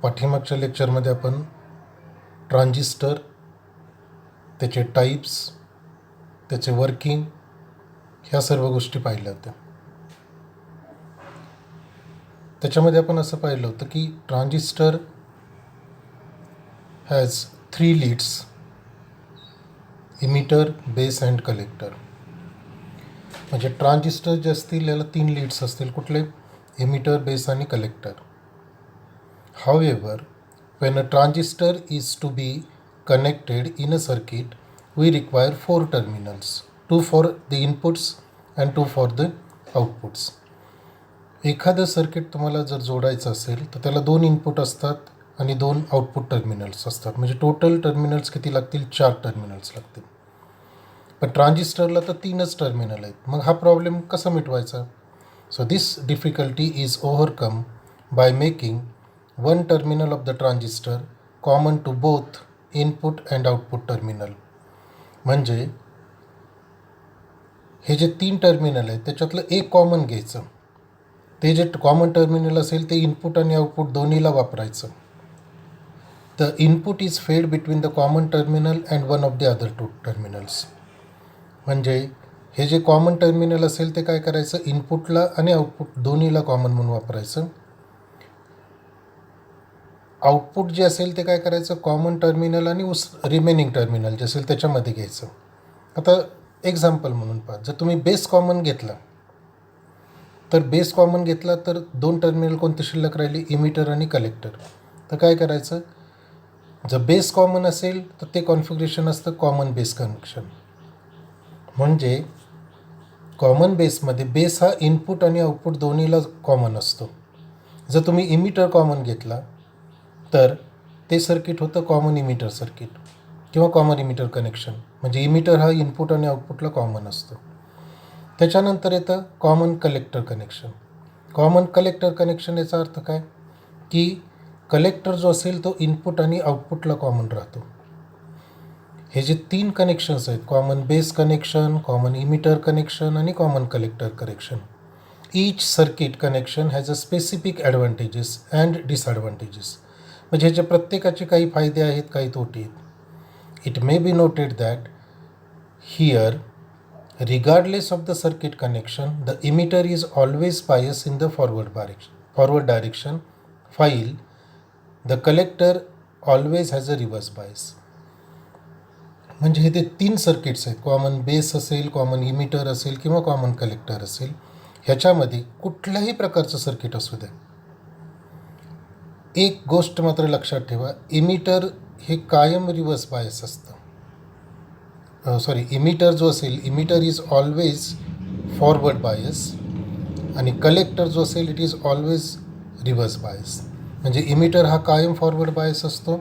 पाठीमागच्या लेक्चरमध्ये आपण ट्रान्झिस्टर, त्याचे टाईप्स, त्याचे वर्किंग ह्या सर्व गोष्टी पाहिल्या होत्या. त्याच्यामध्ये आपण असं पाहिलं होतं की transistor has 3 leads: emitter, base and collector. म्हणजे ट्रान्झिस्टर जे असतील याला 3 लीड्स असतील. कुठले? इमिटर, बेस आणि collector. However, when a transistor is to be connected in a circuit, we require 4 terminals, 2 for the inputs and 2 for the outputs. एखादं circuit तुम्हाला जर जोडायचं असेल तर त्याला 2 इनपुट असतात आणि 2 आउटपुट टर्मिनल्स असतात. म्हणजे टोटल टर्मिनल्स किती लागतील? 4 टर्मिनल्स लागतील. पण ट्रान्झिस्टरला तर 3च टर्मिनल आहेत. मग हा प्रॉब्लेम कसा मिटवायचा? So this difficulty is overcome by making one terminal of the transistor common to both input and output terminal. म्हणजे हे जे 3 टर्मिनल आहेत त्याच्यातलं एक कॉमन घ्यायचं. ते जे कॉमन टर्मिनल असेल ते इनपुट आणि आउटपुट दोन्हीला वापरायचं. The input is fed between the common terminal and one of the other 2 terminals. म्हणजे हे जे कॉमन टर्मिनल असेल ते काय करायचं? इनपुटला आणि आउटपुट दोन्हीला कॉमन म्हणून वापरायचं. आउटपुट जे असेल ते काय करायचं? कॉमन टर्मिनल आणि रिमेनिंग टर्मिनल जे असेल त्याच्यामध्ये घ्यायचं. आता एक्झाम्पल म्हणून पहा, जर तुम्ही बेस कॉमन घेतला तर 2 टर्मिनल कोणते शिल्लक राहिली? इमिटर आणि कलेक्टर. तर काय करायचं? जर बेस कॉमन असेल तर ते कॉन्फिगरेशन असतं कॉमन बेस कनेक्शन. म्हणजे कॉमन बेसमध्ये बेस हा इनपुट आणि आउटपुट दोन्हीला कॉमन असतो. जर तुम्ही इमिटर कॉमन घेतला तर ते सर्किट होतं कॉमन इमिटर सर्किट किंवा कॉमन इमिटर कनेक्शन. म्हणजे इमिटर हा इनपुट आणि आउटपुटला कॉमन असतो. त्याच्यानंतर येतं common collector connection. Common collector connection याचा अर्थ काय? की कलेक्टर जो असेल तो इनपुट आणि आउटपुटला कॉमन राहतो. हे जे 3 कनेक्शन्स आहेत, common base connection, common emitter connection आणि common collector connection, each circuit connection has a specific advantages and disadvantages. म्हणजे ह्याच्या प्रत्येकाचे काही फायदे आहेत, काही तोटे आहेत. It may be noted that here regardless of the circuit connection the emitter is always bias in the forward direction while the collector always has a reverse bias. म्हणजे हे ते 3 सर्किट्स आहेत, कॉमन बेस असेल, common emitter असेल किंवा common collector असेल, ह्याच्यामध्ये कुठल्याही प्रकारचं सर्किट असू द्या, एक गोष्ट मात्र लक्षात ठेवा, इमिटर हे कायम रिव्हर्स बायस असतं. इमिटर जो असेल, emitter is always forward bias आणि कलेक्टर जो असेल it is always reverse bias. म्हणजे इमिटर हा कायम फॉरवर्ड बायस असतो,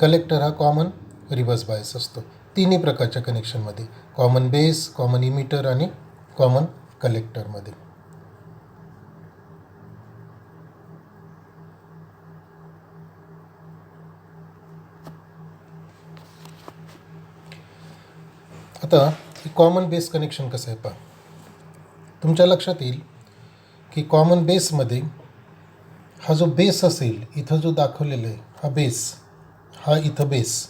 कलेक्टर हा कॉमन रिव्हर्स बायस असतो. तिन्ही प्रकारच्या कनेक्शनमध्ये, कॉमन बेस, कॉमन इमिटर आणि कॉमन कलेक्टरमध्ये. आता कॉमन बेस कनेक्शन कसं आहे पहा. तुमच्या लक्षात येईल की कॉमन बेसमध्ये हा जो बेस असेल, इथं जो दाखवलेला आहे हा बेस, हा इथं बेस.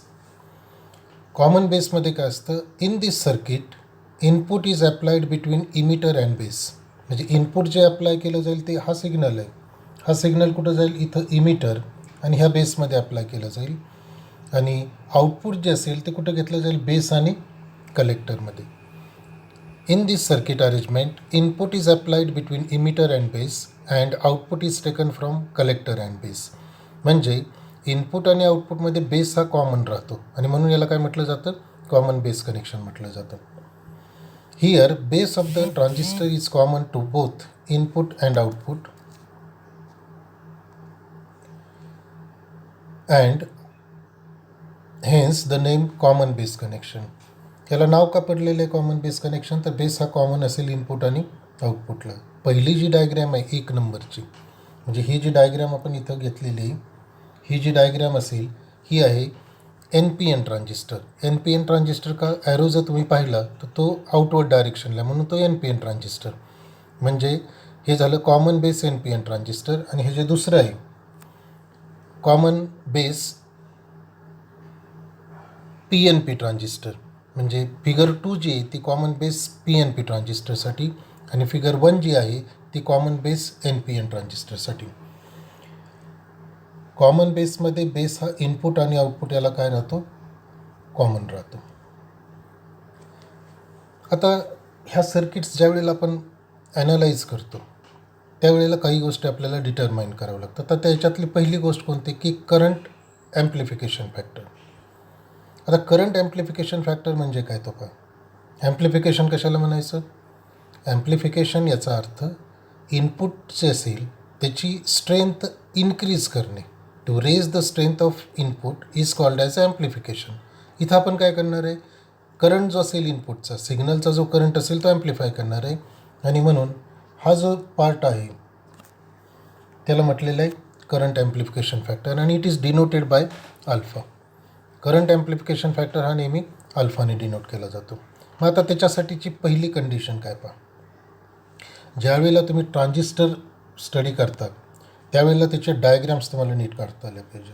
कॉमन बेसमध्ये काय असतं? In this circuit input is applied between emitter and base. म्हणजे इनपुट जे अप्लाय केलं जाईल ते हा सिग्नल आहे, हा सिग्नल कुठं जाईल? इथं इमिटर आणि ह्या बेसमध्ये अप्लाय केलं जाईल. आणि आउटपुट जे असेल ते कुठं घेतलं जाईल? बेस आणि कलेक्टरमध्ये. In this circuit arrangement, input is applied between emitter and base and output is taken from collector and base. म्हणजे इनपुट आणि आउटपुटमध्ये बेस हा कॉमन राहतो आणि म्हणून याला काय म्हटलं जातं? कॉमन बेस कनेक्शन म्हटलं जातं. Here base of the transistor is common to both input and output and hence the name common base connection. याला नाव का पडलेलं आहे कॉमन बेस कनेक्शन? तर बेस हा कॉमन असेल इनपुट आणि आउटपुटला. पहिली जी डायग्रॅम आहे 1 नंबरची, म्हणजे ही जी डायग्रॅम आपण इथं घेतलेली आहे, ही जी डायग्रॅम असेल ही आहे NPN ट्रान्झिस्टर. NPN ट्रान्झिस्टर का ॲरो जर तुम्ही पाहिला तर तो आउटवर्ड डायरेक्शनला, म्हणून तो NPN ट्रान्झिस्टर. म्हणजे हे झालं कॉमन बेस NPN ट्रान्झिस्टर. आणि हे जे दुसरं आहे कॉमन बेस PNP ट्रान्झिस्टर, म्हणजे फिगर 2 जी आहे ती कॉमन बेस PNP ट्रान्झिस्टरसाठी आणि फिगर 1 जी आहे ती कॉमन बेस NPN ट्रान्झिस्टरसाठी. कॉमन बेसमध्ये बेस हा इनपुट आणि आउटपुट याला काय राहतो, कॉमन राहतो. आता ह्या सर्किट्स ज्या वेळेला आपण ॲनालाइज करतो त्यावेळेला काही गोष्टी आपल्याला डिटरमाइन करावं लागतं. तर त्याच्यातली पहिली गोष्ट कोणती की करंट ॲम्प्लिफिकेशन फॅक्टर. आता करंट ॲम्प्लिफिकेशन फॅक्टर म्हणजे काय तो पहा. ॲम्प्लिफिकेशन कशाला म्हणायचं, ॲम्प्लिफिकेशन याचा अर्थ इनपुट जे असेल त्याची स्ट्रेंथ इन्क्रीज करणे. To raise the strength of input is called as amplification. इथं आपण काय करणार आहे, करंट जो असेल इनपुटचा सिग्नलचा जो करंट असेल तो ॲम्प्लिफाय करणार आहे आणि म्हणून हा जो पार्ट आहे त्याला म्हटलेलं आहे करंट ॲम्प्लिफिकेशन फॅक्टर आणि it is denoted by alpha. Current amplification factor हा नेहमी अल्फाने डिनोट केला जातो. मग आता त्याच्यासाठीची पहिली कंडिशन काय पहा, ज्यावेळेला तुम्ही ट्रान्झिस्टर स्टडी करता त्यावेळेला त्याचे डायग्राम्स तुम्हाला नीट काढता आले पाहिजे.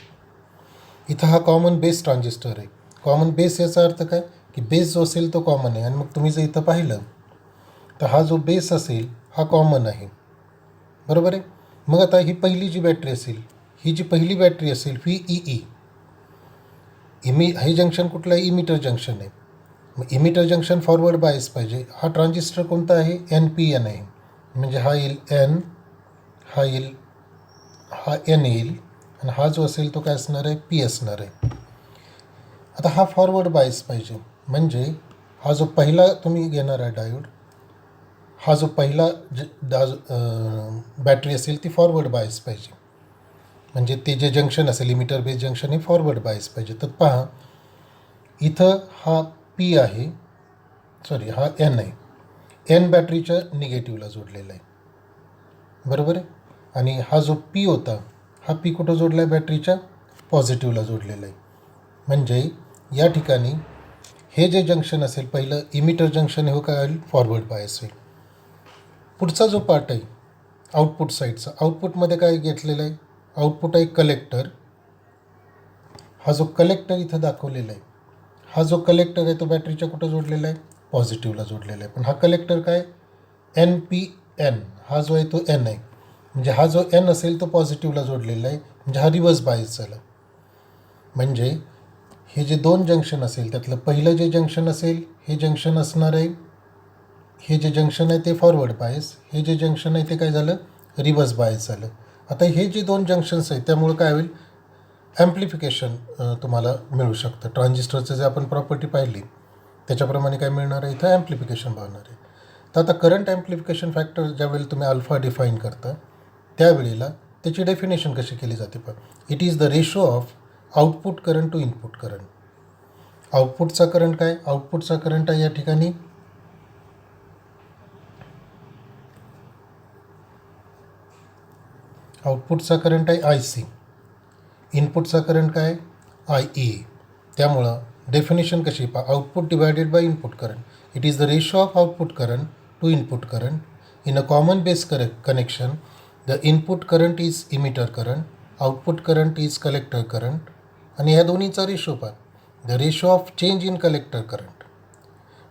इथं हा कॉमन बेस ट्रान्झिस्टर आहे. कॉमन बेस याचा अर्थ काय की बेस जो असेल तो कॉमन आहे आणि मग तुम्ही जर इथं पाहिलं तर हा जो बेस असेल हा कॉमन आहे, बरोबर आहे. मग आता ही पहिली जी बॅटरी असेल, ही जी पहिली बॅटरी असेल VEE, हे जंक्शन कुठलं आहे, इमिटर जंक्शन आहे. मग इमिटर जंक्शन फॉरवर्ड बायस पाहिजे. हा ट्रान्झिस्टर कोणता आहे, NPN आहे, म्हणजे हा येईल N, हा येईल, हा N येईल आणि हा जो असेल तो काय असणार आहे, P असणार आहे. आता हा फॉरवर्ड बायस पाहिजे, म्हणजे हा जो पहिला तुम्ही घेणार आहे डायोड, हा जो पहिला बॅटरी असेल ती फॉरवर्ड बायस पाहिजे, म्हणजे ते जे जंक्शन असेल इमिटर बेस जंक्शन हे फॉरवर्ड बायस पाहिजे. तर पहा इथं हा P आहे, सॉरी हा N आहे, N बॅटरीच्या निगेटिव्हला जोडलेला आहे, बरोबर आहे. आणि हा जो P होता हा P कुठं जोडला आहे, बॅटरीच्या पॉझिटिव्हला जोडलेला आहे. म्हणजे या ठिकाणी हे जे जंक्शन असेल पहिलं इमिटर जंक्शन हे काय होईल, फॉरवर्ड बायस होईल. पुढचा जो पार्ट आहे आउटपुट साईडचा, आउटपुटमध्ये काय घेतलेलं आहे, आउटपुट आहे कलेक्टर. हा जो कलेक्टर इथं दाखवलेला आहे, हा जो कलेक्टर आहे तो बॅटरीच्या कुठं जोडलेला आहे, पॉझिटिव्हला जोडलेला आहे. पण हा कलेक्टर काय NPN, हा जो आहे तो N आहे, म्हणजे हा जो N असेल तो पॉझिटिव्हला जोडलेला आहे, म्हणजे हा रिव्हर्स बायस झाला. म्हणजे हे जे दोन जंक्शन असेल त्यातलं पहिलं जे जंक्शन असेल हे जंक्शन असणार आहे, हे जे जंक्शन आहे ते फॉरवर्ड बायस, हे जे जंक्शन आहे ते काय झालं, रिव्हर्स बायस झालं. आता हे जे दोन जंक्शन्स आहेत त्यामुळे काय होईल, ॲम्प्लिफिकेशन तुम्हाला मिळू शकतं. ट्रान्झिस्टरचं जे आपण प्रॉपर्टी पाहिली त्याच्याप्रमाणे काय मिळणार आहे, इथं ॲम्प्लिफिकेशन पाहणार आहे. तर आता करंट ॲम्प्लिफिकेशन फॅक्टर ज्यावेळेला तुम्ही अल्फा डिफाईन करता त्यावेळेला त्याची डेफिनेशन कशी केली जाते पण, it is the ratio of output current to input current. आउटपुटचा करंट काय, आउटपुटचा करंट आहे या ठिकाणी आउटपुटचा करंट आहे IC, इनपुटचा करंट काय IE. त्यामुळं डेफिनेशन कशी पहा, output divided by input current, it is the ratio of output current to input current. In a common base connection the input current is emitter current, output current is collector current. आणि ह्या दोन्हीचा ratio पहा, the ratio of change in collector current.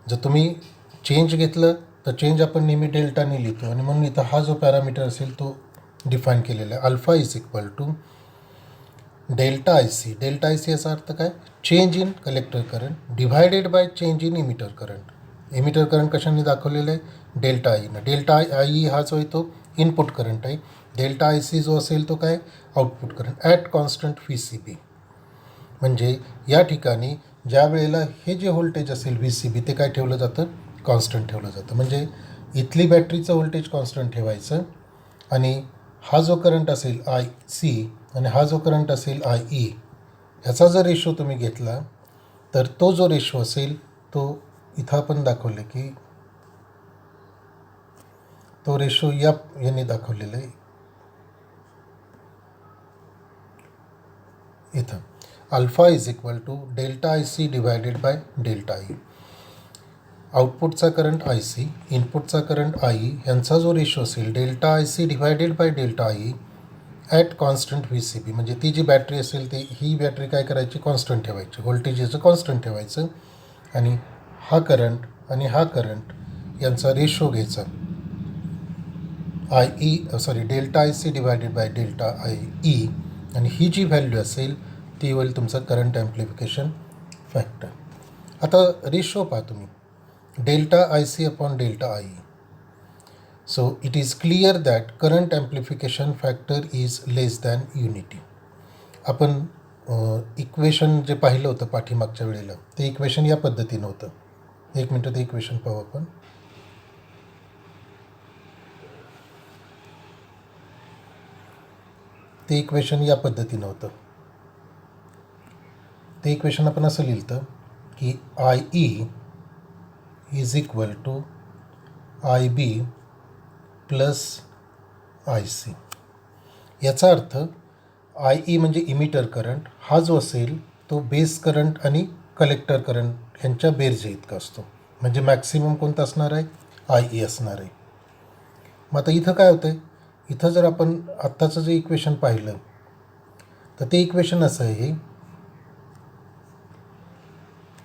जर तुम्ही change घेतलं तर change आपण नेहमी डेल्टाने लिहितो आणि म्हणून इथं हा जो पॅरामीटर असेल तो डिफाईन केलेला आहे, alpha is equal to delta IC. Delta IC याचा अर्थ काय, change in collector current divided by change in emitter current. Emitter current कशाने दाखवलेलं आहे, डेल्टा IE. डेल्टा IE हा जो आहे तो इनपुट करंट आहे, डेल्टा IC जो असेल तो काय, output current at constant VCB. म्हणजे या ठिकाणी ज्या वेळेला हे जे व्होल्टेज असेल VCB ते काय ठेवलं जातं, कॉन्स्टंट ठेवलं जातं. म्हणजे इथली बॅटरीचं व्होल्टेज कॉन्स्टंट ठेवायचं आणि हा जो करंट असेल IC आणि हा जो करंट असेल IE ह्याचा जर रेशो तुम्ही घेतला तर तो जो रेशो असेल तो इथं आपण दाखवले की तो रेशो याने दाखवलेला आहे इथं, alpha is equal to delta IC divided by delta IE. आउटपुटचा करंट IC, इनपुटचा करंट IE यांचा जो रेशो असेल delta IC divided by delta IE at constant VCB, म्हणजे ती जी बॅटरी असेल ती ही बॅटरी काय करायची, कॉन्स्टंट ठेवायची, व्होल्टेज याचं कॉन्स्टंट ठेवायचं आणि हा करंट आणि हा करंट यांचा रेशो घ्यायचा delta IC divided by delta IE, आणि ही जी व्हॅल्यू असेल ती होईल तुमचं करंट ॲम्प्लिफिकेशन फॅक्टर. आता रेशो पहा तुम्ही, delta IC upon delta IE. So it is clear that current amplification factor is less than unity. आपण इक्वेशन जे पाहिलं होतं पाठीमागच्या वेळेला ते इक्वेशन या पद्धतीनं होतं. एक मिनटं ते इक्वेशन पाहू आपण. ते इक्वेशन या पद्धतीनं होतं. ते इक्वेशन आपण असं लिहिलं की IE is equal to IB plus IC. याचा अर्थ IE म्हणजे इमिटर करंट, हा जो असेल तो बेस करंट आणि कलेक्टर करंट यांच्या बेरजे इतका असतो. म्हणजे मॅक्सिमम कोणता असणार आहे, IE असणार आहे. मग आता इथं काय होतं आहे, इथं जर आपण आत्ताचं जे इक्वेशन पाहिलं तर ते इक्वेशन असं आहे,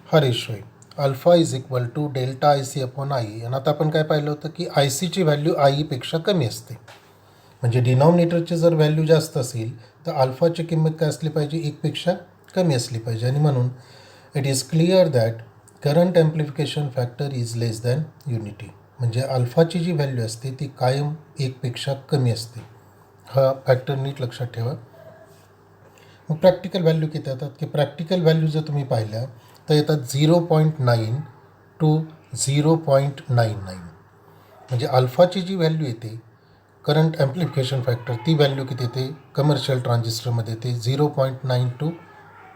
हा रेशो आहे alpha is equal to delta IC upon IE. आणि आता आपण काय पाहिलं होतं की ICची व्हॅल्यू IEपेक्षा कमी असते. म्हणजे डिनॉमिनेटरची जर व्हॅल्यू जास्त असेल तर अल्फाची किंमत काय असली पाहिजे, एकपेक्षा कमी असली पाहिजे. आणि म्हणून it is clear that current amplification factor is less than unity. म्हणजे अल्फाची जी व्हॅल्यू असते ती कायम एकपेक्षा कमी असते. हा फॅक्टर नीट लक्षात ठेवा. मग प्रॅक्टिकल व्हॅल्यू किती येतात, की प्रॅक्टिकल व्हॅल्यू जर तुम्ही पाहिल्या तर येतात 0.9 टू 0.99. म्हणजे अल्फाची जी व्हॅल्यू येते करंट ॲम्प्लिफिकेशन फॅक्टर ती व्हॅल्यू किती येते कमर्शियल ट्रान्झिस्टरमध्ये ते 0.9 टू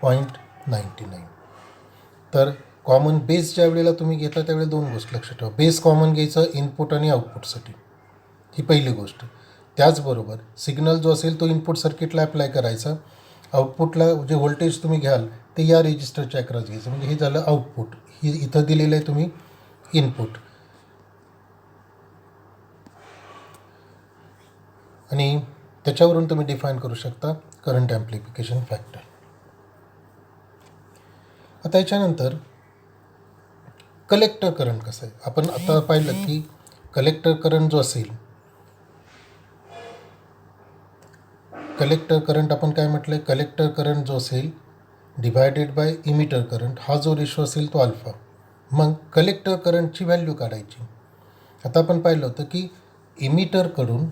0.99. तर कॉमन बेस ज्या वेळेला तुम्ही घेता त्यावेळेला दोन गोष्टी लक्षात ठेवा. बेस कॉमन घ्यायचं इनपुट आणि आउटपुटसाठी, ही पहिली गोष्ट. त्याचबरोबर सिग्नल जो असेल तो इनपुट सर्किटला अप्लाय करायचा, आउटपुटला जे व्होल्टेज तुम्ही घ्याल ते या रेजिस्टरच्या अक्रॉस घ्यायचं. म्हणजे हे झालं आउटपुट, ही इथं दिलेलं आहे तुम्ही इनपुट. आणि त्याच्यावरून तुम्ही डिफाईन करू शकता करंट ॲम्प्लिफिकेशन फॅक्टर. आता याच्यानंतर कलेक्टर करंट कसं आहे, आपण आता पाहिलं की कलेक्टर करंट जो असेल, कलेक्टर करंट आपण काय म्हटलं, कलेक्टर करंट जो असेल डिवायडेड बाय इमिटर करंट, हा जो रेशो असेल तो अल्फा. मग कलेक्टर करंटची व्हॅल्यू काढायची. आता आपण पाहिलं होतं की इमिटरकडून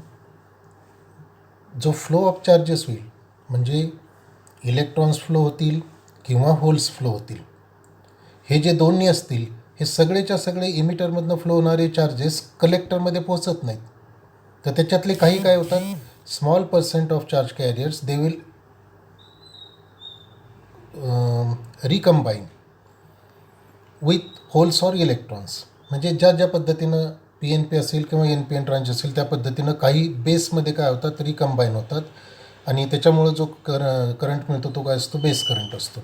जो फ्लो ऑफ चार्जेस होईल, म्हणजे इलेक्ट्रॉन्स फ्लो होतील किंवा होल्स फ्लो होतील, हे जे दोन्ही असतील हे सगळेच्या सगळे इमिटरमधनं फ्लो होणारे चार्जेस कलेक्टरमध्ये पोहोचत नाहीत. तर त्याच्यातले काही काय होतात, small percent of charge carriers they will recombine with holes or electrons. म्हणजे ज्या पद्धतीनं PNP असेल किंवा NPN ट्रान्स असेल त्या पद्धतीनं काही बेसमध्ये काय होतात रिकम्बाईन होतात आणि त्याच्यामुळं जो करंट मिळतो तो काय असतो, बेस करंट असतो.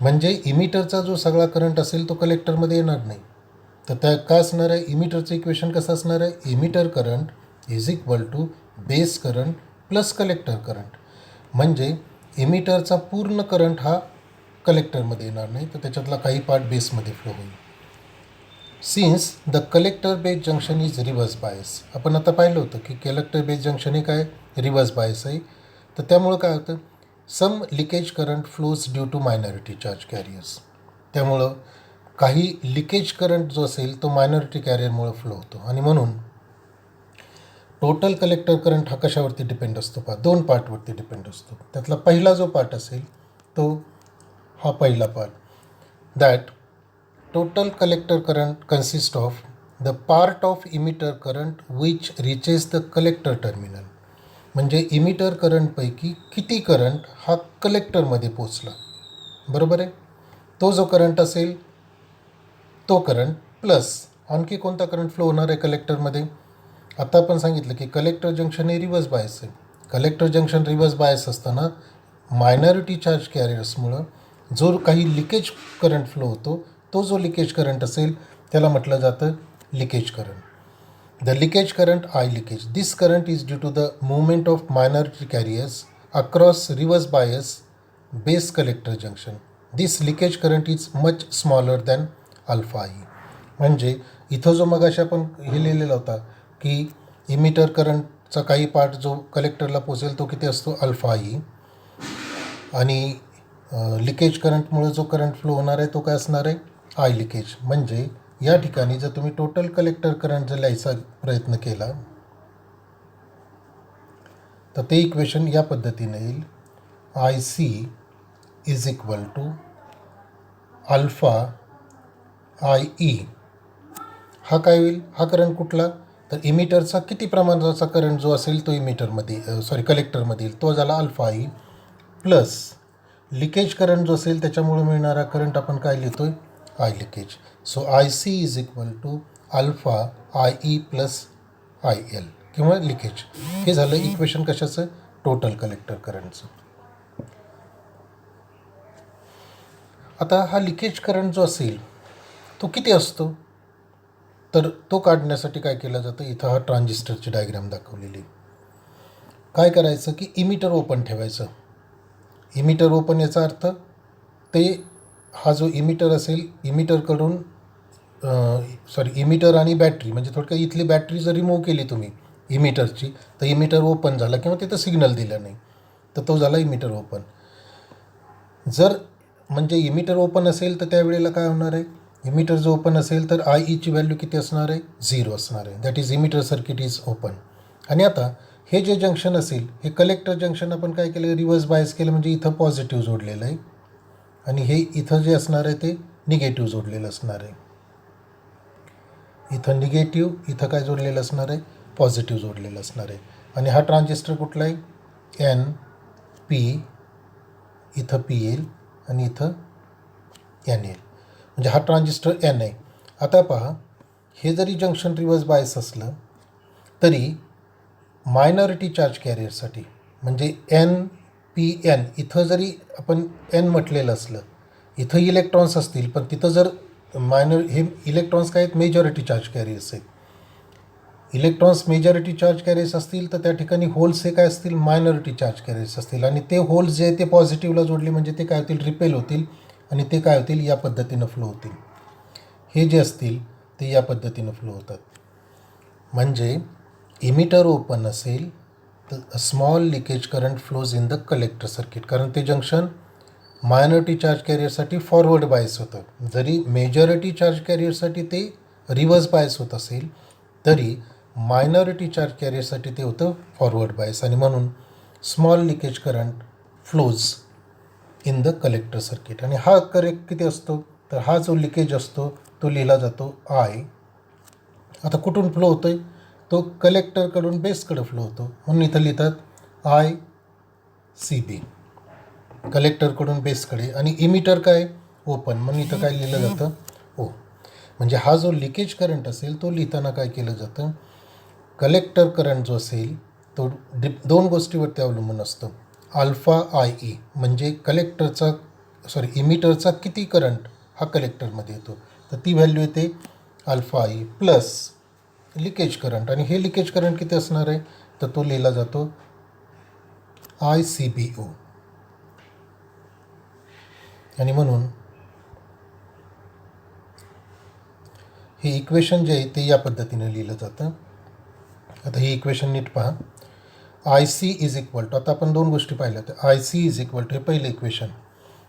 म्हणजे इमिटरचा जो सगळा करंट असेल तो कलेक्टरमध्ये येणार नाही. तर त्या काय असणार आहे, इमिटरचं इक्वेशन कसं असणार आहे, emitter current is equal to base current plus collector current. म्हणजे इमिटरचा पूर्ण करंट हा कलेक्टरमध्ये येणार नाही, तर त्याच्यातला काही पार्ट बेसमध्ये फ्लो होईल. Since the collector base junction is reverse bias, आपण आता पाहिलं होतं की कलेक्टर बेस जंक्शन हे काय रिव्हर्स बायस आहे. तर त्यामुळं काय होतं, some leakage current flows due to minority charge carriers. त्यामुळं काही लिकेज करंट जो असेल तो मायनॉरिटी कॅरियरमुळे फ्लो होतो. आणि म्हणून टोटल कलेक्टर करंट हा कशावरती डिपेंड असतो, दोन पार्टवरती डिपेंड असतो. त्यातला पहिला जो पार्ट असेल तो हा पहिला part, that total collector current consist of the part of emitter current which reaches the collector terminal. म्हणजे इमिटर करंटपैकी किती करंट हा कलेक्टरमध्ये पोचला, बरोबर आहे. तो जो करंट असेल तो करंट प्लस आणखी कोणता करंट फ्लो होणार आहे कलेक्टरमध्ये. आता आपण सांगितलं की कलेक्टर जंक्शन हे रिव्हर्स बायस आहे. कलेक्टर जंक्शन रिव्हर्स बायस असताना मायनॉरिटी चार्ज कॅरियर्समुळं जो काही लिकेज करंट फ्लो होतो, तो जो लिकेज करंट असेल त्याला म्हटलं जातं leakage current. The leakage current, I leakage. This current is due to the movement of minority carriers across reverse bias base collector junction. This leakage current is much smaller than alpha I. म्हणजे इथं जो मगाशी आपण हे लिहिलेला होता की emitter करंटचा काही पार्ट जो कलेक्टरला पोचेल तो किती असतो अल्फा I, आणि लिकेज करंटमुळे जो करंट फ्लो होणार आहे तो काय असणार आहे आय लिकेज. म्हणजे या ठिकाणी जर तुम्ही टोटल कलेक्टर करंट जर लिहायचा प्रयत्न केला तर ते इक्वेशन या पद्धतीने येईल. I C is equal to alpha I E. हा काय होईल, हा करंट कुठला, तर इमिटरचा किती प्रमाणाचा करंट जो असेल तो इमिटरमध्ये कलेक्टरमध्ये येईल तो झाला alpha E, plus leakage current जो असेल त्याच्यामुळे मिळणारा करंट आपण काय लिहितोय I leakage. So I C is equal to alpha I E plus I L किंवा लिकेज. हे झालं इक्वेशन कशाचं, टोटल कलेक्टर करंटचं. आता हा लिकेज करंट जो असेल तो किती असतो, तर तो काढण्यासाठी काय केलं जातं, इथं हा ट्रान्झिस्टरची डायग्राम दाखवलेली. काय करायचं की इमिटर ओपन ठेवायचं. इमिटर ओपन याचा अर्थ ते हा जो इमिटर असेल इमिटरकडून इमिटर आणि बॅटरी म्हणजे थोडक्यात इथली बॅटरी जर रिमूव्ह केली तुम्ही इमिटरची तर इमिटर ओपन झाला किंवा तिथं सिग्नल दिलं नाही तर तो झाला इमिटर ओपन. जर म्हणजे इमिटर ओपन असेल तर त्यावेळेला काय होणार आहे, इमिटर जो ओपन असेल तर आय ईची व्हॅल्यू किती असणार आहे, 0 असणार आहे. That is emitter circuit is open. आणि आता हे जे जंक्शन असेल हे कलेक्टर जंक्शन आपण काय केलं, रिव्हर्स बायस केलं म्हणजे इथं पॉझिटिव्ह जोडलेलं आहे आणि हे इथं जे असणार आहे ते निगेटिव्ह जोडलेलं असणार आहे. इथं निगेटिव्ह, इथं काय जोडलेलं असणार आहे, पॉझिटिव्ह जोडलेलं असणार आहे. आणि हा ट्रान्झिस्टर कुठला आहे, एन पी, इथं पी येईल आणि इथं एन येईल. म्हणजे हा ट्रान्झिस्टर एन आहे. आता पहा, हे जरी जंक्शन रिव्हर्स बायस असलं तरी मायनॉरिटी चार्ज कॅरियरसाठी म्हणजे एन पी एन, इथं जरी आपण एन म्हटलेलं असलं, इथं इलेक्ट्रॉन्स असतील पण तिथं जर हे इलेक्ट्रॉन्स काय आहेत, मेजॉरिटी चार्ज कॅरियर्स आहेत. इलेक्ट्रॉन्स मेजॉरिटी चार्ज कॅरियर्स असतील तर त्या ठिकाणी होल्स हे काय असतील, मायनॉरिटी चार्ज कॅरियर्स असतील. आणि ते होल्स जे ते पॉझिटिव्हला जोडले म्हणजे ते काय होतील, रिपेल होतील आणि ते काय होतील, या पद्धतीनं फ्लो होतील. हे जे असतील ते या पद्धतीनं फ्लो होतात. म्हणजे इमिटर ओपन असेल तर small leakage current flows in the collector circuit, कारण ते जंक्शन मायनॉरिटी चार्ज कॅरियरसाठी फॉरवर्ड बायस होतं. जरी मेजॉरिटी चार्ज कॅरियरसाठी ते रिव्हर्स बायस होत असेल तरी मायनॉरिटी चार्ज कॅरियरसाठी ते होतं फॉरवर्ड बायस. आणि म्हणून small leakage current flows in the collector circuit. आणि हा करेक्ट किती असतो, तर हा जो लिकेज असतो तो लिहिला जातो आय. आता कुठून फ्लो होतो आहे, तो कलेक्टरकडून बेसकडे फ्लो होतो म्हणून इथं लिहितात आय सी बी, कलेक्टरकडून बेसकडे. आणि इमिटर काय ओपन म्हणून इथं काय लिहिलं जातं ओ. म्हणजे हा जो लिकेज करंट असेल तो लिहिताना काय केलं जातं, कलेक्टर करंट जो असेल तो दोन गोष्टीवरती अवलंबून असतं. अल्फा आय ई म्हणजे इमिटरचा किती करंट हा कलेक्टरमध्ये येतो तर ती व्हॅल्यू येते अल्फा आई प्लस लिकेज करंट. आणि हे लिकेज करंट किती असणार आहे तर तो लिहिला जातो आय सी बी ओ. आणि म्हणून हे इक्वेशन जे आहे ते या पद्धतीने लिहिलं जातं. आता हे इक्वेशन नीट पहा. I C is equal to, आता आपण दोन गोष्टी पाहिल्या तर I C is equal to, हे पहिलं equation,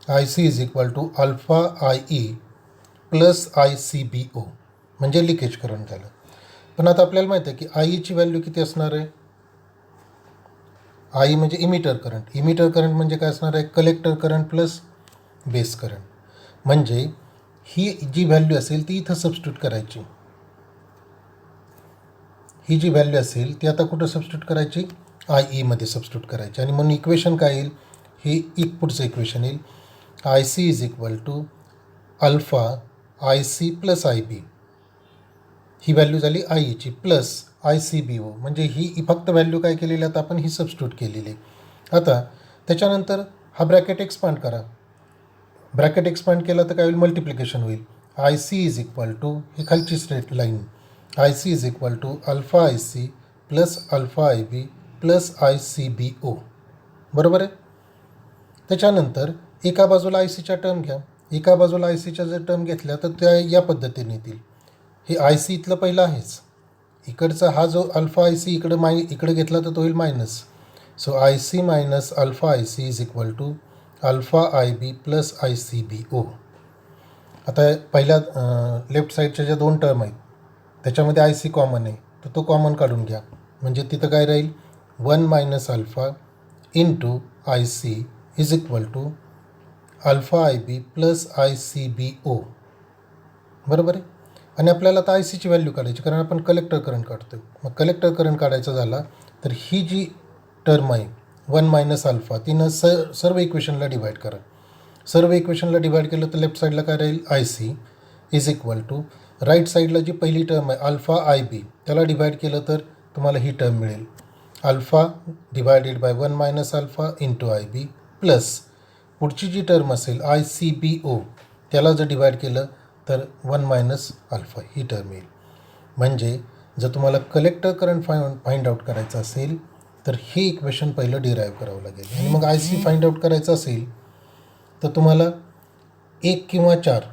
I C is equal to alpha I E plus I C B O म्हणजे लिकेज करंट झालं. पण आता आपल्याला माहिती आहे की आय ईची व्हॅल्यू किती असणार आहे, आई म्हणजे इमिटर करंट. इमिटर करंट म्हणजे काय असणार आहे, collector current plus base current. म्हणजे ही जी व्हॅल्यू असेल ती इथं सबस्टिट्यूट करायची. ही जी व्हॅल्यू असेल ती आता कुठं सबस्टिट्यूट करायची, आय ईमध्ये सबस्टिट्यूट करायची. आणि म्हणून इक्वेशन काय येईल, ही पुढचं इक्वेशन येईल I C is equal to alpha I C plus I B. ही व्हॅल्यू झाली आय ईची plus I C B O. म्हणजे ही फक्त व्हॅल्यू काय केलेली आता आपण ही सबस्टिट्यूट केलेली. आता त्याच्यानंतर हा ब्रॅकेट एक्सपांड करा. ब्रॅकेट एक्सपांड केला तर काय होईल, मल्टिप्लिकेशन होईल. I C is equal to, ही खालची straight line, I C is equal to alpha I C plus alpha I B plus I C B O. बरोबर आहे. त्याच्यानंतर एका बाजूला आय सीच्या टर्म घ्या. एका बाजूला आय सीच्या जर टर्म घेतल्या तर त्या या पद्धतीने येतील. हे आय सी इथलं पहिलं आहेच. इकडचा हा जो अल्फा आय सी इकडे घेतला तर तो होईल minus. So I C minus alpha I C is equal to alpha I B plus I C B O. आता पहिल्या लेफ्ट साईडच्या ज्या दोन टर्म आहेत त्याच्यामध्ये आय सी कॉमन आहे, तर तो कॉमन काढून घ्या. म्हणजे तिथं काय राहील, 1 minus alpha into I C is equal to alpha I B plus I C B O. बरोबर आहे. आणि आपल्याला आता आय सीची व्हॅल्यू काढायची, कारण आपण कलेक्टर करंट काढतो. मग कलेक्टर करंट काढायचा झाला तर ही जी टर्म आहे 1 मायनस अल्फा तिनं सर्व इक्वेशनला डिवाईड करा. सर्व इक्वेशनला डिवाईड केलं तर लेफ्ट साईडला काय राहील, I C is equal to right साईडला जी पहिली टर्म आहे अल्फा आय बी त्याला डिवाईड केलं तर तुम्हाला ही टर्म मिळेल, alpha divided by 1 minus alpha into I B plus पुढची जी टर्म असेल आय सी बी ओ त्याला जर डिवाईड केलं तर 1 मायनस अल्फा ही टर्म येईल. म्हणजे जर तुम्हाला कलेक्टर करंट फाइंड आउट करायचं असेल तर हे इक्वेशन पहिलं डिराईव्ह करावं लागेल. आणि मग आय सी फाइंड आउट करायचं असेल तर तुम्हाला 1 किंवा 4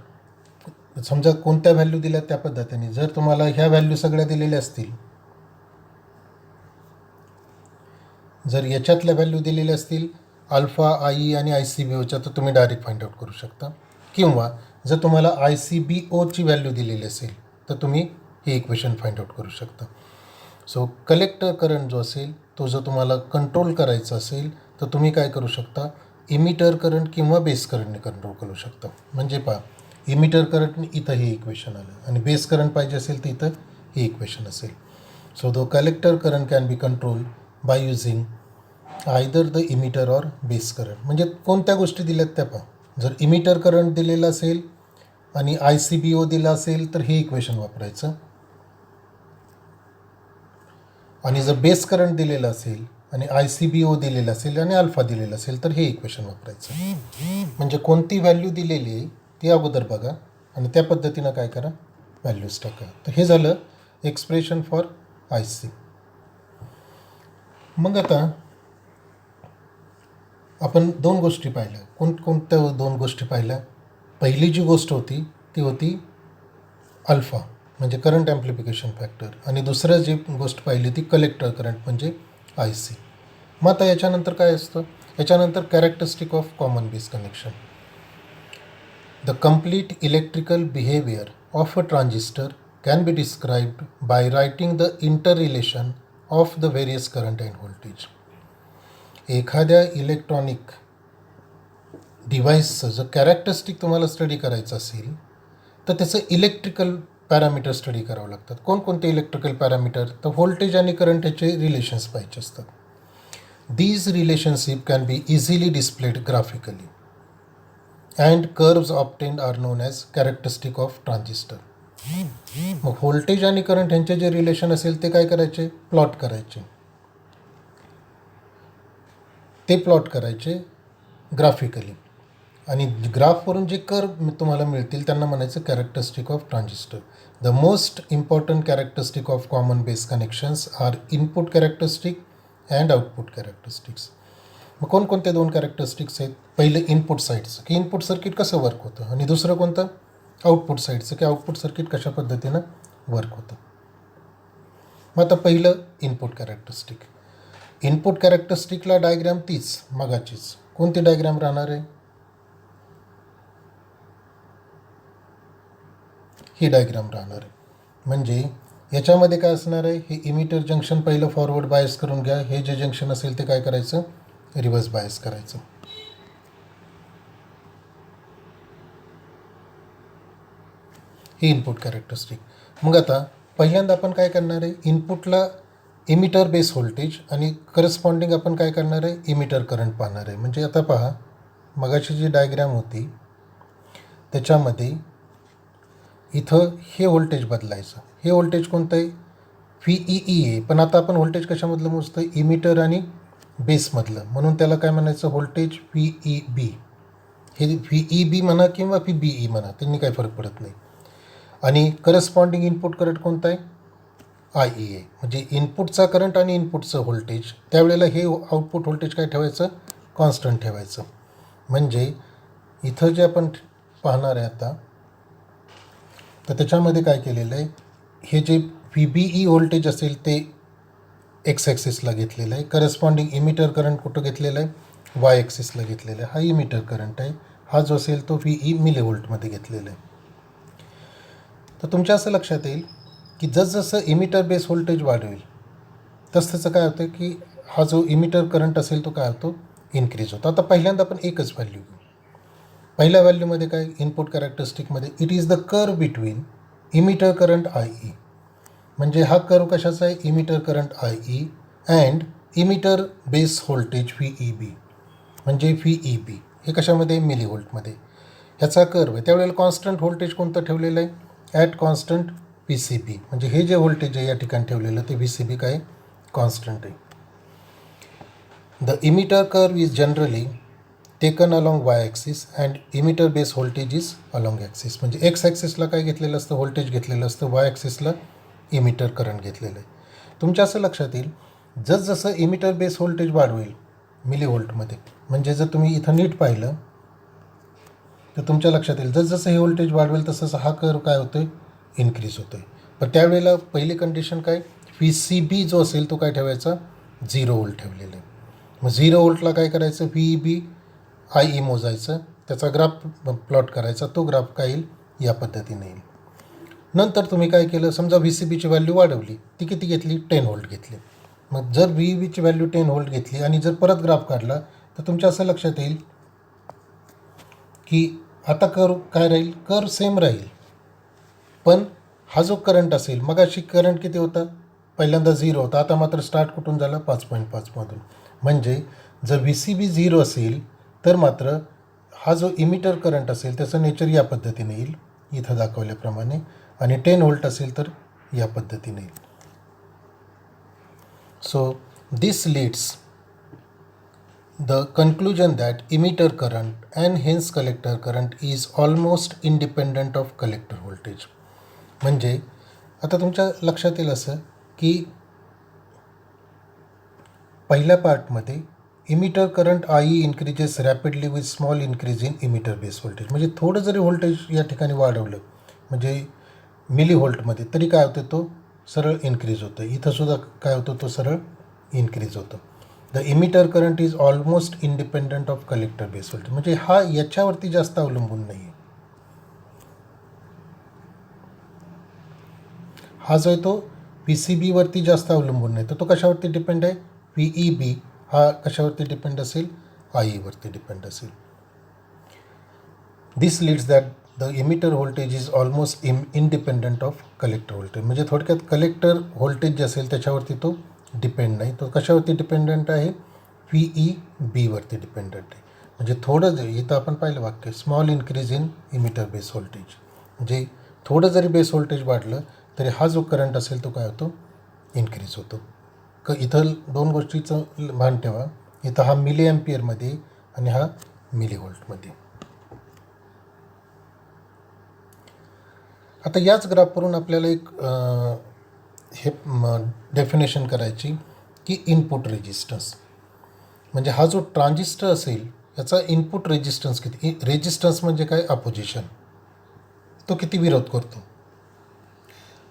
समजा कोणत्या व्हॅल्यू दिल्या त्या पद्धतीने. जर तुम्हाला ह्या व्हॅल्यू सगळ्या दिलेल्या असतील, जर याच्यातल्या व्हॅल्यू दिलेल्या असतील अल्फा आय आणि आय सी बी ओच्या, तर तुम्ही डायरेक्ट फाइंड आउट करू शकता. किंवा जर तुम्हाला आय सी बी ओची व्हॅल्यू दिलेली असेल तर तुम्ही हे इक्वेशन फाइंड आउट करू शकता. सो कलेक्टर करंट जो असेल तो जर तुम्हाला कंट्रोल करायचा असेल तर तुम्ही काय करू शकता, इमिटर करंट किंवा बेस करंटने कंट्रोल करू शकता. म्हणजे पहा, इमिटर करंटने इथं हे इक्वेशन आलं आणि बेस करंट पाहिजे असेल तर इथं हे इक्वेशन असेल. So the collector current can be control by using either the emitter or base current. म्हणजे कोणत्या गोष्टी दिल्यात त्या पहा. जर इमिटर करंट दिलेलं असेल आणि आय सी बी ओ दिलं असेल तर हे इक्वेशन वापरायचं. आणि जर बेस करंट दिलेलं असेल आणि आय सी बी ओ दिलेलं असेल आणि अल्फा दिलेलं असेल तर हे इक्वेशन वापरायचं. म्हणजे कोणती व्हॅल्यू दिलेली आहे ती अगोदर बघा आणि त्या पद्धतीनं काय करा, व्हॅल्यूज टाका. तर हे झालं एक्सप्रेशन फॉर आय सी. मग आता आपण दोन गोष्टी पाहिल्या. कोणत्या दोन गोष्टी पाहिल्या? पहिली जी गोष्ट होती ती होती अल्फा म्हणजे करंट ॲम्प्लिफिकेशन फॅक्टर, आणि दुसरं जी गोष्ट पाहिली ती कलेक्टर करंट म्हणजे आय सी. मग आता याच्यानंतर काय असतं, याच्यानंतर characteristic of common base connection. The complete electrical behaviour of a transistor can be described bye writing the inter relation of the various current and voltage. एखाद्या इलेक्ट्रॉनिक डिव्हाइसचं जर characteristic तुम्हाला स्टडी करायचं असेल तर त्याचं इलेक्ट्रिकल पॅरामीटर स्टडी करावं लागतात. कोणकोणते इलेक्ट्रिकल पॅरामीटर? तर व्होल्टेज आणि करंट याचे रिलेशन्स पाहिजे असतात. These relationship can be easily displayed graphically and curves obtained are known as characteristic of transistor. मग व्होल्टेज आणि करंट यांचे जे रिलेशन असेल ते काय करायचे, प्लॉट करायचे. ते प्लॉट करायचे ग्राफिकली आणि ग्राफवरून जे कर्व तुम्हाला मिळतील त्यांना म्हणायचं characteristic of transistor. The most important characteristic of common base connections are input characteristic and output characteristics. मग कोणकोणते दोन कॅरेक्टरिस्टिक्स आहेत? पहिलं इनपुट साईडचं की इनपुट सर्किट कसं वर्क होतं, आणि दुसरं कोणतं आउटपुट साईडचं की आउटपुट सर्किट कशा पद्धतीनं वर्क होतं. मग आता पहिलं इनपुट कॅरेक्टरिस्टिक. इनपुट कॅरेक्टरिस्टिकला डायग्रॅम तीच मगाचीच. कोणती डायग्रॅम राहणार आहे? ही डायग्राम राहणार आहे. म्हणजे याच्यामध्ये काय असणार आहे, हे इमिटर जंक्शन पहिलं फॉरवर्ड बायस करून घ्या. हे जे जंक्शन असेल ते काय करायचं, रिव्हर्स बायस करायचं. ही इनपुट कॅरेक्टरिस्टिक. मग आता पहिल्यांदा आपण काय करणार आहे, इनपुटला इमिटर बेस व्होल्टेज आणि करस्पॉन्डिंग आपण काय करणार आहे, इमिटर करंट पाहणार आहे. म्हणजे आता पहा, मगाची जी डायग्राम होती त्याच्यामध्ये इथं हे व्होल्टेज बदलायचं. हे व्होल्टेज कोणतं आहे, VEE आहे. पण आता आपण व्होल्टेज कशामधलं मोजतं, इमिटर आणि बेसमधलं, म्हणून त्याला काय म्हणायचं, व्होल्टेज VEB. हे VEB म्हणा किंवा VBE म्हणा, त्यांनी काही फरक पडत नाही. आणि करस्पॉन्डिंग इनपुट करंट कोणता आहे, आय ई आहे. म्हणजे इनपुटचा करंट आणि इनपुटचं व्होल्टेज, त्यावेळेला हे आउटपुट व्होल्टेज काय ठेवायचं, कॉन्स्टंट ठेवायचं. म्हणजे इथं जे आपण पाहणार आहे आता, तर त्याच्यामध्ये काय केलेलं आहे, हे जे व्ही बी ई व्होल्टेज असेल ते एक्स ॲक्सिसला घेतलेलं आहे. करस्पॉन्डिंग इमिटर करंट कुठं घेतलेला आहे, वाय ॲक्सिसला घेतलेला आहे. हा इमिटर करंट आहे. हा जो असेल तो व्ही ई मिलीव्होल्टमध्ये घेतलेला आहे. तर तुमच्या असं लक्षात येईल की जसजसं इमिटर बेस व्होल्टेज वाढवेल तसं काय होतं की हा जो इमिटर करंट असेल तो काय होतो, इन्क्रीज होतो. आता पहिल्यांदा आपण एकच व्हॅल्यू घेऊ. पहिल्या व्हॅल्यूमध्ये काय, इनपुट कॅरेक्टरिस्टिकमध्ये it is the curve between emitter current I E. म्हणजे हा कर्व कशाचा आहे, emitter current I E and emitter base voltage V E B. म्हणजे व्ही ई बी हे कशामध्ये, मिलीव्होल्टमध्ये ह्याचा कर्व आहे. त्यावेळेला कॉन्स्टंट व्होल्टेज कोणतं ठेवलेलं आहे, at constant V C B. म्हणजे हे जे व्होल्टेज आहे या ठिकाणी ठेवलेलं ते व्ही सी बी काय, कॉन्स्टंट आहे. The emitter curve is generally taken along Y axis and emitter base voltage is along axis. म्हणजे एक्स ॲक्सिसला काय घेतलेलं असतं, व्होल्टेज घेतलेलं असतं, वाय ॲक्सिसला इमिटर करंट घेतलेलं आहे. तुमच्या असं लक्षात येईल जसजसं इमिटर बेस व्होल्टेज वाढवेल मिलीव्होल्टमध्ये, म्हणजे जर तुम्ही इथं नीट पाहिलं तर तुमच्या लक्षात येईल जसजसं हे व्होल्टेज वाढवेल तसं हा कर्व काय होतो आहे, इन्क्रीज होतो आहे. पण त्यावेळेला पहिली कंडिशन काय, व्ही सी बी जो असेल तो काय ठेवायचा, 0 व्होल्ट ठेवलेलं आहे. मग 0 व्होल्टला काय करायचं, V E B I E मोजायचं, त्याचा ग्राफ प्लॉट करायचा. तो ग्राफ काय येईल, या पद्धतीने येईल. नंतर तुम्ही काय केलं, समजा व्ही सी बीची व्हॅल्यू वाढवली, ती किती घेतली, 10 व्होल्ट घेतली. मग जर व्ही ई बीची व्हॅल्यू 10 व्होल्ट घेतली आणि जर परत ग्राफ काढला तर तुमच्या असं लक्षात येईल की आता कर्व काय राहील, कर्व सेम राहील. पण हा जो करंट असेल, मग अशी करंट किती होता, पहिल्यांदा 0 होता, आता मात्र स्टार्ट कुठून झाला, 5.5मधून. म्हणजे जर व्ही सी बी 0 असेल तर मात्र हा जो इमिटर करंट असेल त्याचं नेचर या पद्धतीने येईल, इथं दाखवल्याप्रमाणे. आणि 10 व्होल्ट असेल तर या पद्धतीने येईल. So this leads the conclusion that emitter current and hence collector current is almost independent of collector voltage. म्हणजे आता तुमच्या लक्षात येईल असं की पहिल्या पार्टमध्ये emitter current I E increases rapidly with small increase in emitter base voltage. म्हणजे थोडं जरी व्होल्टेज या ठिकाणी वाढवलं म्हणजे मिली व्होल्टमध्ये तरी काय होतं, तो सरळ इन्क्रीज होतं. इथंसुद्धा काय होतं, तो सरळ इन्क्रीज होतं. The emitter current is almost independent of collector base voltage. म्हणजे हा याच्यावरती जास्त अवलंबून नाही आहे. हा जो आहे तो व्ही सी बीवरती जास्त अवलंबून नाही, तर तो कशावरती डिपेंड आहे, व्ही ई बी हा कशावरती डिपेंड असेल, आय ईवरती डिपेंड असेल. This leads that the emitter voltage is almost independent of collector voltage. म्हणजे थोडक्यात कलेक्टर व्होल्टेज जे असेल त्याच्यावरती तो डिपेंड नाही, तो कशावरती डिपेंडंट आहे, व्ही ई बीवरती डिपेंडंट आहे. म्हणजे थोडं जरी इथं आपण पाहिलं वाक्य, small increase in emitter base voltage. म्हणजे थोडं जरी बेस व्होल्टेज वाढलं तरी हा जो करंट असेल तो काय होतो, इन्क्रीज होतो. इथं दोन गोष्टीचं भान ठेवा, इथं हा मिली ॲम्पियरमध्ये आणि हा मिली व्होल्टमध्ये. आता याच ग्राफवरून आपल्याला एक हे डेफिनेशन करायची की इनपुट रेजिस्टन्स. म्हणजे हा जो ट्रान्झिस्टर असेल याचा इनपुट रेजिस्टन्स किती, रेजिस्टन्स म्हणजे काय, अपोजिशन, तो किती विरोध करतो.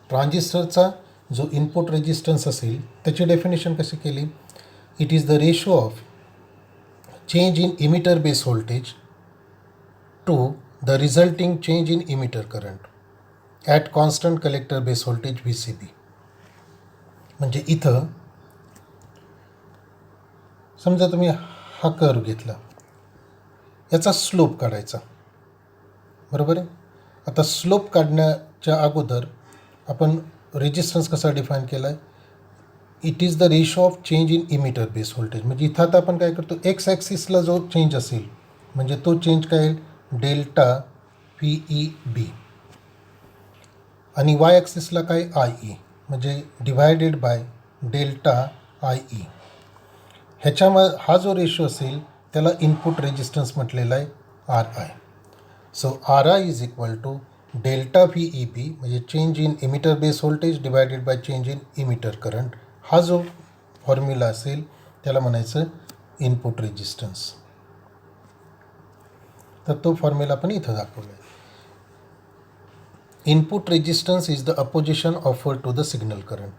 ट्रान्झिस्टरचा जो इनपुट रेजिस्टन्स असेल त्याची डेफिनेशन कशी केली, it is the ratio of change in emitter base voltage to the resulting change in emitter current at constant collector base voltage V C B. म्हणजे इथं समजा तुम्ही हा कर्व घेतला, याचा स्लोप काढायचा, बरोबर आहे. आता स्लोप काढण्याच्या अगोदर आपण रेजिस्टन्स कसा डिफाईन केला आहे, it is the ratio of change in emitter base voltage. म्हणजे इथं आता आपण काय करतो, एक्स ॲक्सिसला जो चेंज असेल म्हणजे तो चेंज काय येईल, डेल्टा व्ही ई बी, आणि वाय ॲक्सिसला काय, आय ई, म्हणजे divided by delta I E. हा जो रेशो असेल त्याला इनपुट रेजिस्टन्स म्हटलेला आहे R I. So R I is equal to delta V E B म्हणजे change in emitter base voltage divided by change in emitter current, हा जो formula असेल त्याला म्हणायचं इनपुट रेजिस्टन्स. तर तो फॉर्म्युला आपण इथं दाखवला आहे. Input resistance is the opposition offered to the signal current.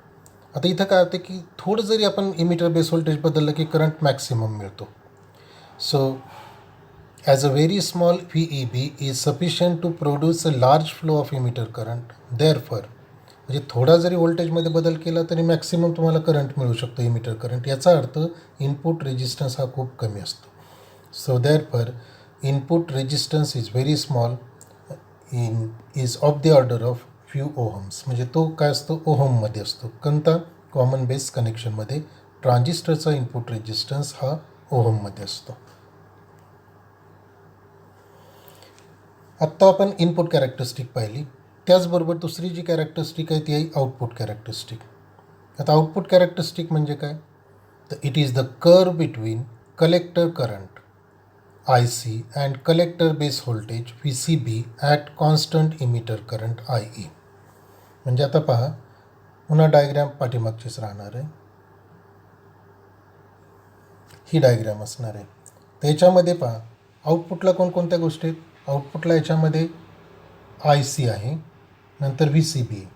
आता इथं काय होतं की थोडं जरी आपण इमिटर बेस व्होल्टेज बदललं की करंट मॅक्सिमम मिळतो. So as a very small VEB is sufficient to produce a large flow of emitter current. Therefore म्हणजे थोडा जरी व्होल्टेजमध्ये बदल केला तरी मॅक्सिमम तुम्हाला करंट मिळू शकतो इमिटर करंट. याचा अर्थ इनपुट रेजिस्टन्स हा खूप कमी असतो. So therefore input resistance is very small is of the order of few ohms. म्हणजे तो काय असतो ओहममध्ये असतो. कोणता कॉमन बेस कनेक्शनमध्ये ट्रान्झिस्टरचा इनपुट रेजिस्टन्स हा ओहममध्ये असतो. आत्ता आपण इनपुट कॅरेक्टरिस्टिक पाहिली. त्याचबरोबर दुसरी जी कॅरेक्टरिस्टिक आहे ती आहे आउटपुट कॅरेक्टरिस्टिक. आता आउटपुट कॅरेक्टरिस्टिक म्हणजे काय, तर it is the curve between collector current IC and collector base voltage VCB at constant emitter current IE. म्हणजे आता पहा, पुन्हा डायग्रॅम पाठीमागचीच राहणार आहे, ही डायग्रॅम असणार आहे. त्याच्यामध्ये पहा आउटपुटला कोणकोणत्या गोष्टी आहेत. आउटपुटला याच्यामध्ये IC आहे, नंतर VCB आहे.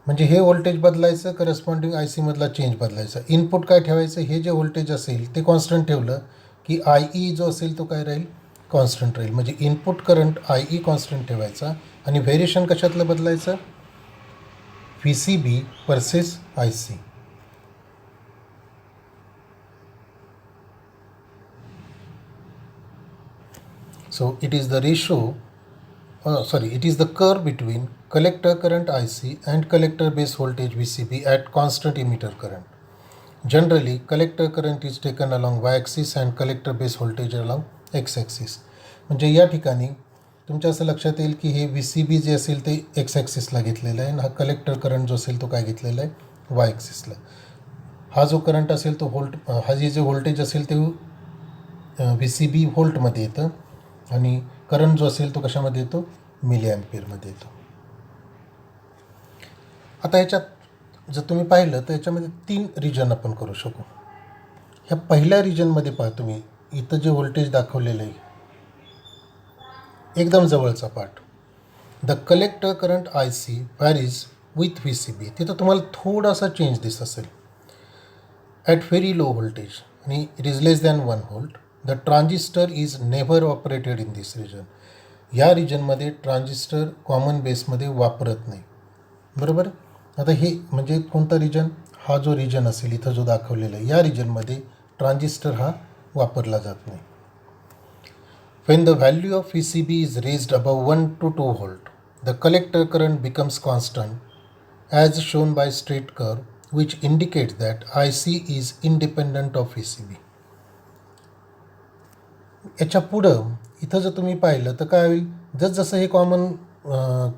म्हणजे हे व्होल्टेज बदलायचं, करस्पॉन्डिंग IC मधला चेंज बदलायचा. इनपुट काय ठेवायचं, हे जे व्होल्टेज असेल ते कॉन्स्टंट ठेवलं की IE जो असेल तो काय राहील, कॉन्स्टंट राहील. म्हणजे इनपुट करंट IE कॉन्स्टंट ठेवायचा आणि व्हेरिएशन कशातलं बदलायचं, VCB versus IC. So it is the ratio, it is the curve between collector current IC and collector base voltage VCB at constant emitter current. Generally, collector current is taken along y-axis and collector base voltage along x-axis. म्हणजे या ठिकाणी तुमच्या असं लक्षात येईल की हे VCB जे असेल ते x-axisला घेतलेलं आहे आणि हा कलेक्टर करंट जो असेल तो काय घेतलेला आहे, y-axisला. हा जो करंट असेल तो हा जे व्होल्टेज असेल ते VCB व्होल्टमध्ये येतं आणि करंट जो असेल तो कशामध्ये येतो, मिली ॲम्पियरमध्ये येतो. आता ह्याच्यात जर तुम्ही पाहिलं तर याच्यामध्ये 3 रिजन आपण करू शकू. ह्या पहिल्या रिजनमध्ये पहा तुम्ही, इथं जे व्होल्टेज दाखवलेलं आहे एकदम जवळचा part, the collector current IC varies with VCB. तिथं तुम्हाला थोडासा चेंज दिसत असेल ॲट व्हेरी लो व्होल्टेज आणि it is less than 1 volt. The transistor is never operated in this region. या रिजनमध्ये ट्रान्झिस्टर कॉमन बेसमध्ये वापरत नाही, बरोबर. आता हे म्हणजे कोणता रिजन, हा जो रिजन असेल इथं जो दाखवलेला आहे, या रिजनमध्ये ट्रान्झिस्टर हा वापरला जात नाही. When the value of VCB is raised above 1 to 2 volt, the collector current becomes constant as shown by straight curve, which indicates that IC is independent of VCB. याच्या पुढं इथं जर तुम्ही पाहिलं तर काय होईल, जसजसं हे कॉमन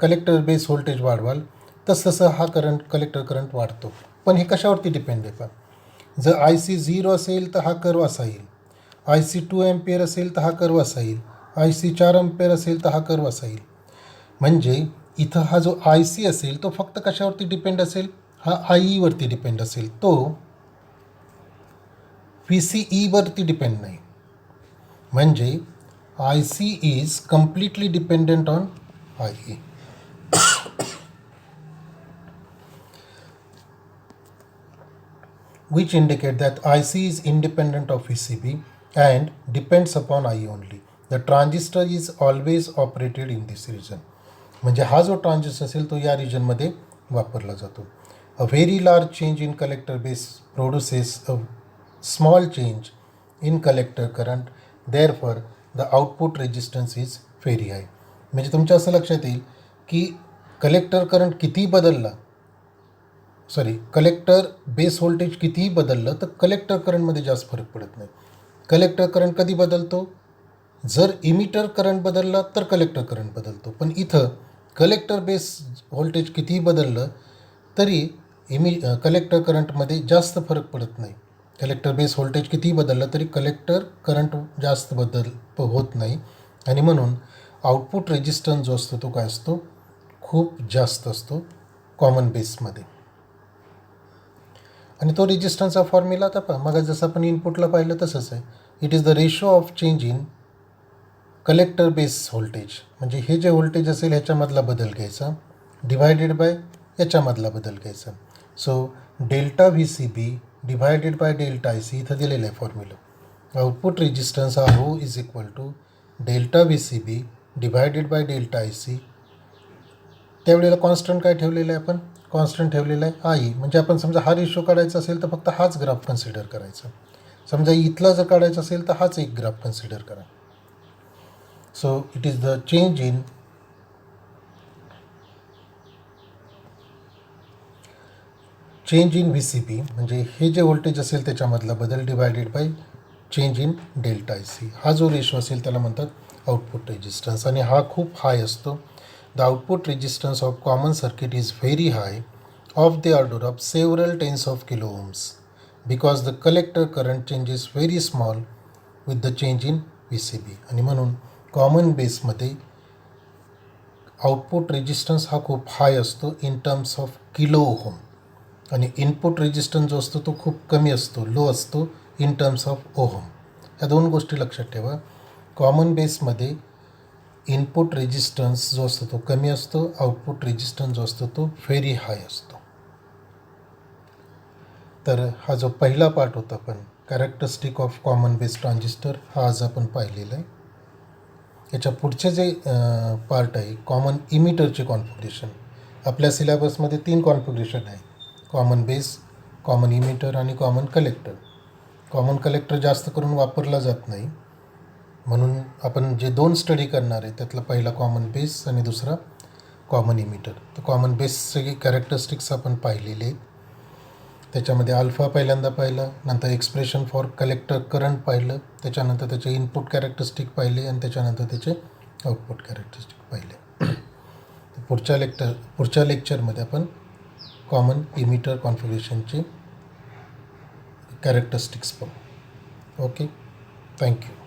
कलेक्टर बेस व्होल्टेज वाढवाल तसतसं हा कलेक्टर करंट वाढतो. पण हे कशावरती डिपेंड आहे पहा, जर IC 0 असेल तर हा कर्व असा येईल, IC 2 एम्पियर असेल तर हा कर्व असा येईल, IC 4 एम्पियर असेल तर हा कर्व असा येईल. म्हणजे इथं हा जो IC असेल तो फक्त कशावरती डिपेंड असेल, हा IE वरती डिपेंड असेल, तो VCE वरती डिपेंड नाही. म्हणजे IC is completely dependent on IE. which indicate that IC is independent of VCB and depends upon IE only. The transistor is always operated in this region. म्हणजे हा जो transistor असेल तो या रिजनमध्ये वापरला जातो. A very large change in collector base produces a small change in collector current. Therefore, the output resistance is very high. म्हणजे तुमच्या असं लक्षात येईल की कलेक्टर करंट कितीही बदलला, कलेक्टर बेस व्होल्टेज कितीही बदललं तर कलेक्टर करंटमध्ये जास्त फरक पडत नाही. कलेक्टर करंट कधी बदलतो, जर इमिटर करंट बदलला तर कलेक्टर करंट बदलतो. पण इथं कलेक्टर बेस व्होल्टेज कितीही बदललं तरी कलेक्टर करंटमध्ये जास्त फरक पडत नाही. कलेक्टर बेस व्होल्टेज कितीही बदललं तरी कलेक्टर करंट जास्त बदल होत नाही आणि म्हणून आउटपुट रेजिस्टन्स जो असतो तो काय असतो, खूप जास्त असतो कॉमन बेसमध्ये. आणि तो रेजिस्टन्सचा फॉर्म्युला आता पहा, मग जसं आपण इनपुटला पाहिलं तसंच आहे. It is the ratio of change in collector base voltage, म्हणजे हे जे व्होल्टेज असेल ह्याच्यामधला बदल घ्यायचा डिवायडेड बाय याच्यामधला बदल घ्यायचा. So delta V C B divided by delta I C इथं दिलेलं आहे फॉर्म्युला. आउटपुट रेजिस्टन्स हा rho is equal to delta V C B divided by delta I C. त्यावेळेला कॉन्स्टंट काय ठेवलेलं आहे आपण? कॉन्स्टंट ठेवलेला आहे आई. म्हणजे आपण समजा हा रेशो काढायचा असेल तर फक्त हाच ग्राफ कन्सिडर करायचा. समजा इथला जर काढायचा असेल तर हाच एक ग्राफ कन्सिडर करा. So it is the change in V C B, म्हणजे हे जे व्होल्टेज असेल त्याच्यामधला बदल divided by change in delta I C. हा जो रेशो असेल त्याला म्हणतात आउटपुट रेजिस्टन्स. आणि हा खूप हाय असतो. The output resistance of common circuit is very high, of the order of several tens of kilo ohms, because the collector current changes very small with the change in VCB. आणि म्हणून common बेसमध्ये output resistance हा खूप हाय असतो in terms of kilo ohm, आणि input resistance जो असतो तो खूप कमी असतो, लो असतो इन टर्म्स ऑफ ओहम. या दोन गोष्टी लक्षात ठेवा. कॉमन बेसमध्ये इनपुट रेजिस्टन्स जो असतो तो कमी असतो, आउटपुट रेजिस्टन्स जो असतो तो व्हेरी हाय असतो. तर हा जो पहिला पार्ट होता पण characteristic of common base transistor हा आज आपण पाहिलेला आहे. याच्या पुढचे जे पार्ट आहे कॉमन इमिटरचे कॉन्फिगरेशन. आपल्या सिलेबसमध्ये 3 कॉन्फिगरेशन आहे: कॉमन बेस, कॉमन इमिटर आणि कॉमन कलेक्टर. कॉमन कलेक्टर जास्त करून वापरला जात नाही, म्हणून आपण जे 2 स्टडी करणार आहे त्यातला पहिला कॉमन बेस आणि दुसरा कॉमन इमिटर. तर कॉमन बेसचे कॅरेक्टरिस्टिक्स आपण पाहिलेले आहेत. त्याच्यामध्ये अल्फा पहिल्यांदा पाहिलं, नंतर एक्सप्रेशन फॉर कलेक्टर करंट पाहिलं, त्याच्यानंतर त्याचे इनपुट कॅरेक्टरिस्टिक पाहिले आणि त्याच्यानंतर त्याचे आउटपुट कॅरेक्टरिस्टिक पाहिले. पुढच्या लेक्चरमध्ये आपण कॉमन इमिटर कॉन्फिगरेशनचे कॅरेक्टरिस्टिक्स पाहू. Okay, thank you.